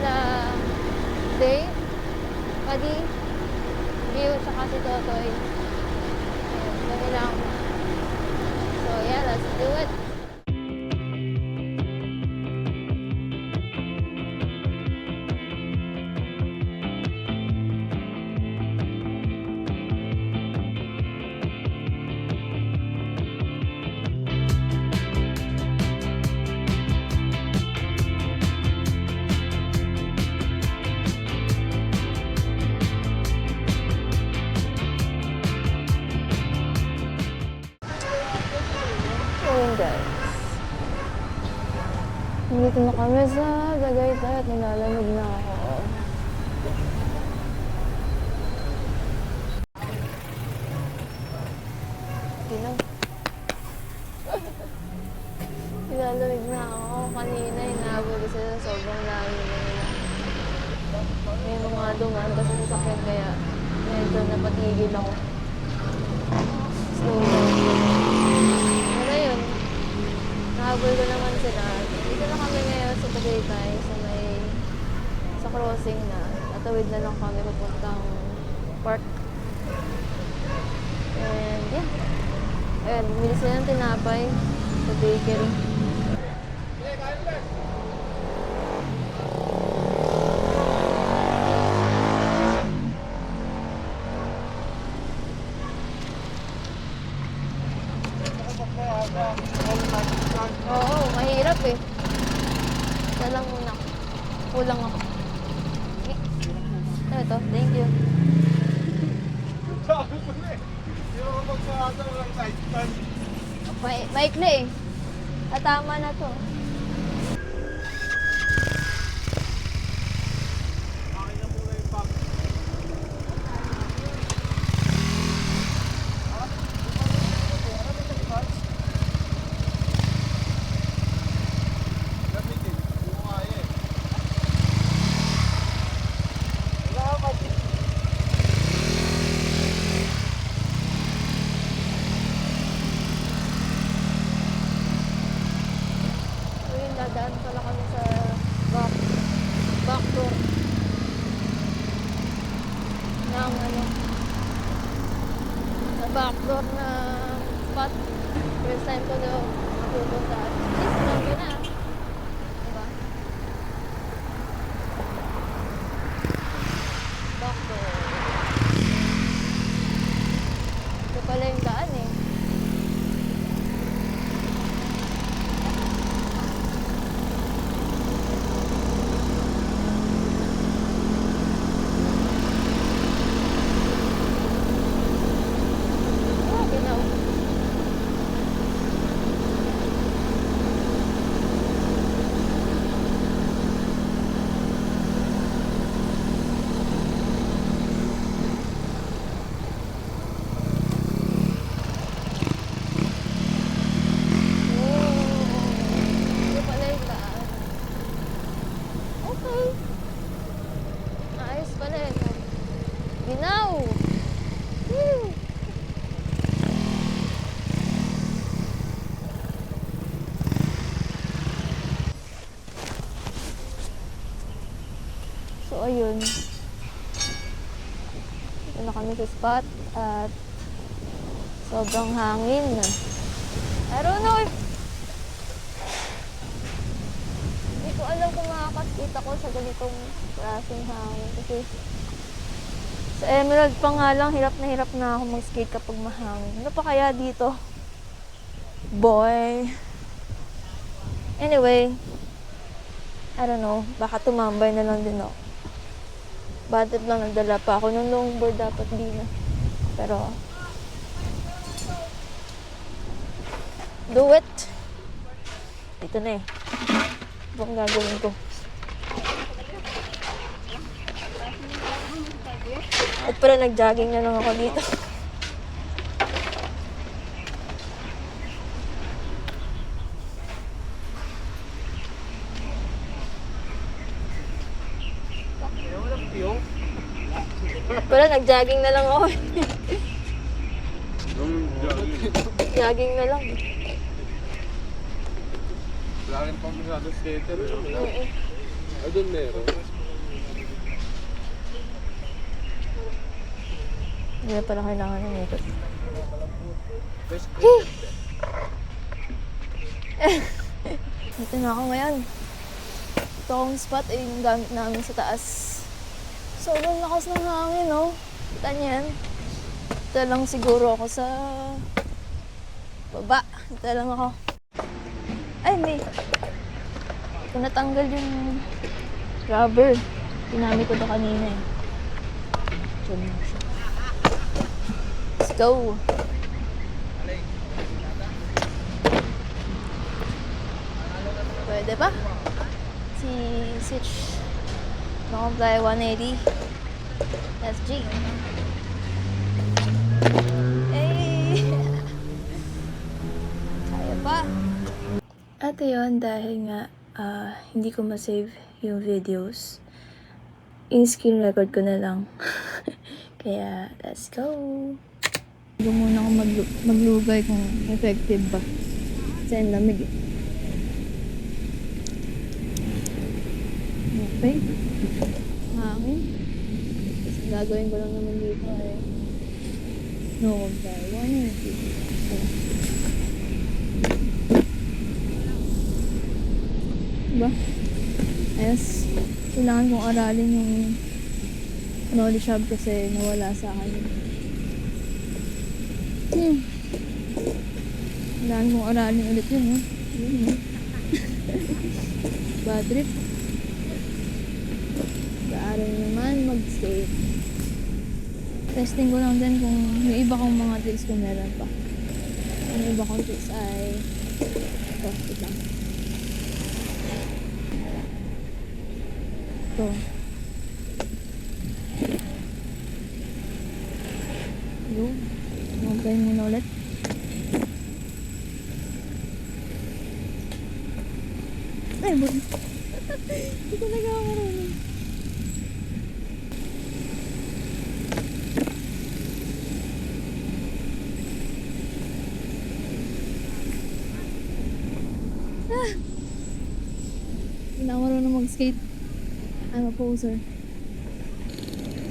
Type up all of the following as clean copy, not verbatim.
sila Day, Padi, View, tsaka si Totoy. Ayun, kami lang. So yeah, let's do it. Ayun guys. Nandito na kami sa Tagaytay at nilalamig na ako. Ginaw. Nilalamig na ako. Kanina inaabot ko sila sobrang layo na nila. May mga dumaan kasi sa sakyan kaya medyo napatigil ako. Slow down. Pero yun, nahabol ko naman sila. Dito na kami ngayon sa Tagaytay sa crossing na. Tatawid na lang kami papuntang park. And yeah. Ayan, bumili sila ng tinapay sa bakery. Oo, mahirap eh. Isa lang muna. Kulang ako. Okay. Ano ito? Thank you. Sabi ko na eh. Hindi ako magpapasa ng side stand. Maikli eh. At tama na to. Akin na muna yung pack. Gamitin. Hindi mo kaya eh. Salamat. Ayun, dadaan pala kami sa back door ng sa back door na spot. First time ko daw mapupunta. Yes, nandito na. Diba? Back door. Ito pala yung daan eh. Oh, ginaw. Ito pala yung daan. Okay. Ayos pala yun. Ginaw! Woo! So, ayun. Ito na kami sa spot at sobrang hangin. I don't know if hindi ko alam kung makakaskate ako sa ganitong klaseng hangin kasi sa Emerald pa nga lang, hirap na ako mag-skate kapag mahangin. Ano pa kaya dito? Boy. Anyway, I don't know, baka tumambay na lang din ako. Bad trip lang, nagdala pa ako ng longboard, dapat di na. Pero, do it! Ito na eh. Ito ang gagawin ko. At pala nag-jogging na lang ako dito. Pala nag-jogging na lang ako. Jogging na lang. Wala rin pang masyado skater. Oo. Doon meron. Hindi na pala kailangan ng ikot. Dito na ako ngayon. Ito akong spot ay yung gamit namin sa taas. Sobrang lakas ng hangin, no? Kita niyo yan? Dito lang siguro ako sa baba. Dito lang ako. Ay, hindi. Kung natanggal yung rubber, ginamit ko to kanina eh. Diyan na siya. Let's go! Pwede ba? Si switch na-comply 180 SG. Hey! Kaya pa! At yun, dahil nga hindi ko ma-save yung videos, in-screen record ko na lang. Kaya, let's go! Huwag muna ako maglugay kung effective ba. Kasi ang lamig eh. Okay. Hangin. Tapos gagawin ko lang naman dito eh. No, comply. 180. Diba? Yes. Kailangan kong aralin yung knowledge hub kasi nawala sa akin. Kailangan kong aralin ulit yun, no? Bad trip. Aral naman mag-skate. Testing ko lang din kung may iba kong mga tricks kung meron pa. Ang iba kong tricks ay ito, wait lang. Ito. Yun. Mag-try muna ulit. Ay, buti. Hindi ko nagkakaroon. Hindi na ako marunong mag-skate. I'm a poser.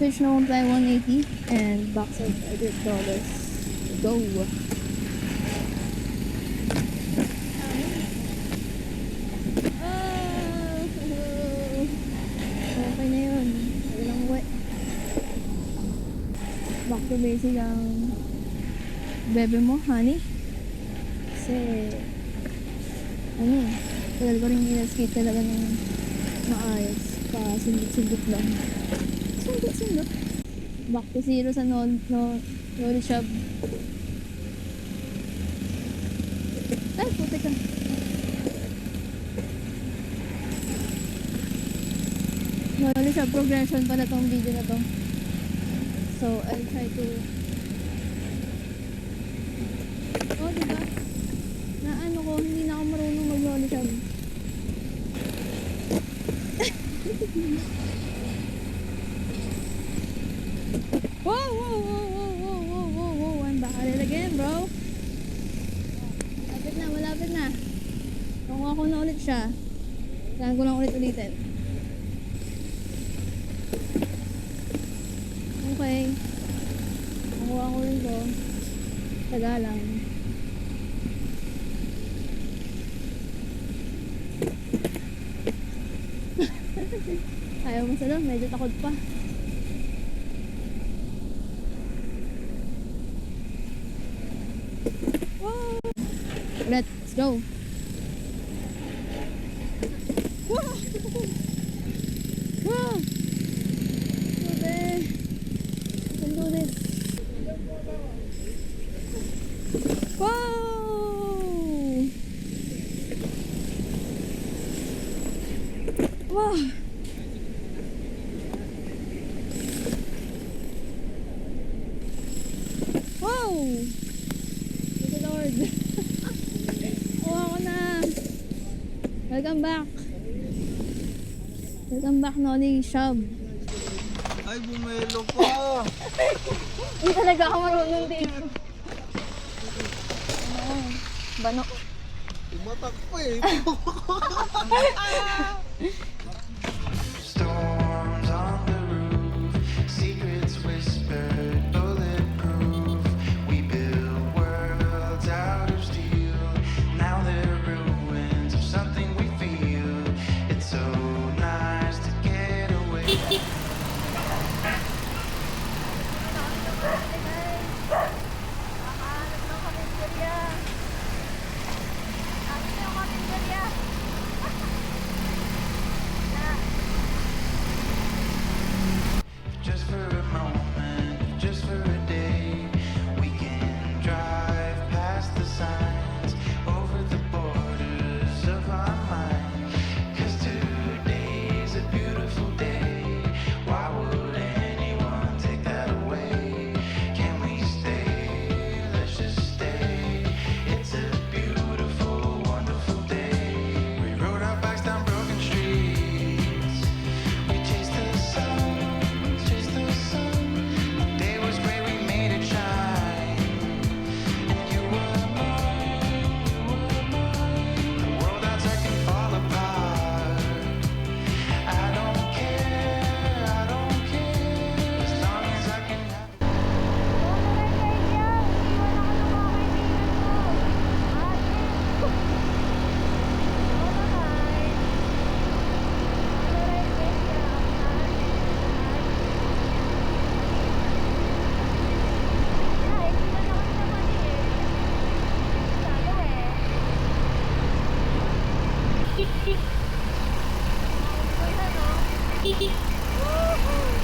Switch na comply 180 and backside $100. Go! Okay na yun. Walang wet. Back to basic ang bebe mo, honey. Kasi tagal ko rin skate talaga ng maayos. Pa-sundot-sundot lang. Sundot-sundot. Back to zero sa knowledge shop. Ay, puti ka. Knowledge shop progression pala tong video na to. So, I'll try to... Oh, diba? Na ano ko, hindi na ako marunong mag-knowledge shop. Whoa! I'm back at it again, bro. Malapit na. Nakuha ko na ulit siya. Kailangan ko lang ulitin. Okay. Nakuha ko rin to. Taga lang. Ayaw mo sa medyo takot pa. Wow! Let's go! Wow! Wow! Okay. Can do this. Wow! Wow! Wow! Good Lord! Kuha ko na! Welcome back! Welcome back, Nolly Shop! Ay, bumelo pa! Hindi talaga ako marunong dito. Bano. Tumatak pa eh. Storms on the roof, secrets whispered, bullet Woohoo!